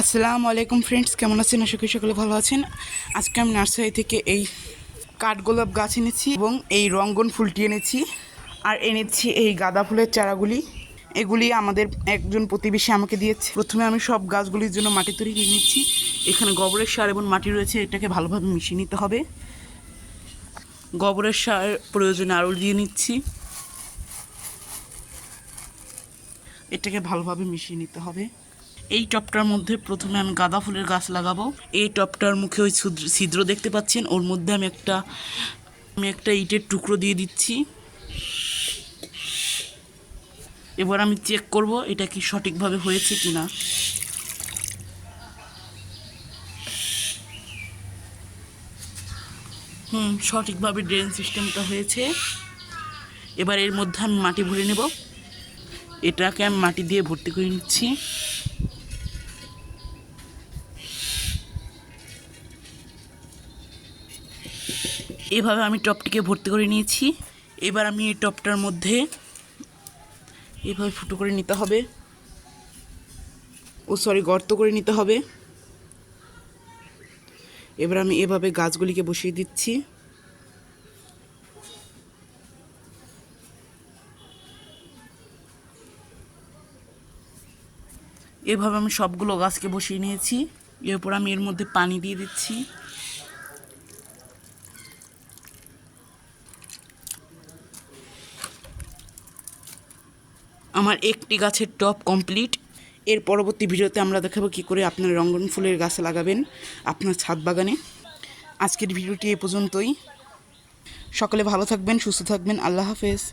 আসসালামু আলাইকুম ফ্রেন্ডস, কেমন আছেন? আশা করি সকলে ভালো আছেন। আজকে আমি নার্সারি থেকে এই কাঠগোলাপ গাছ এনেছি এবং এই রঙ্গন ফুলটি এনেছি, আর এনেছি এই গাঁদা ফুলের চারাগুলি। এগুলি আমাদের একজন প্রতিবেশী আমাকে দিয়েছে। প্রথমে আমি সব গাছগুলির জন্য মাটি তৈরি করে নিচ্ছি। এখানে গোবরের সার এবং মাটি রয়েছে, এটাকে ভালোভাবে মিশিয়ে নিতে হবে। গোবরের সার প্রয়োজনে আরও দিয়ে নিচ্ছি। এটাকে ভালোভাবে মিশিয়ে নিতে হবে। এই টবটার মধ্যে প্রথমে আমি গাঁদা ফুলের গাছ লাগাবো। এই টবটার মুখে ওই ছিদ্র দেখতে পাচ্ছেন, ওর মধ্যে আমি একটা ইটের টুকরো দিয়ে দিচ্ছি। এবার আমি চেক করব এটা কি সঠিকভাবে হয়েছে কিনা। সঠিকভাবে ড্রেন সিস্টেমটা হয়েছে। এবার এর মধ্যে আমি মাটি ভরে নেব। এটাকে আমি মাটি দিয়ে ভর্তি করে নিচ্ছি। এভাবে আমি টবটিকে ভর্তি করে নিয়েছি। এবার আমি এই টবটার মধ্যে এভাবে ফুটো করে নিতে হবে, গর্ত করে নিতে হবে। এবার আমি এভাবে গাছগুলিকে বসিয়ে দিচ্ছি। এভাবে আমি সবগুলো গাছকে বসিয়ে নিয়েছি। এরপর আমি এর মধ্যে পানি দিয়ে দিচ্ছি। আমার একটি গাছের টব কমপ্লিট। এর পরবর্তী ভিডিওতে আমরা দেখাবো কী করে আপনার রঙ্গন ফুলের গাছ লাগাবেন আপনার ছাদ বাগানে। আজকের ভিডিওটি এ পর্যন্তই। সকলে ভালো থাকবেন, সুস্থ থাকবেন। আল্লাহ হাফেজ।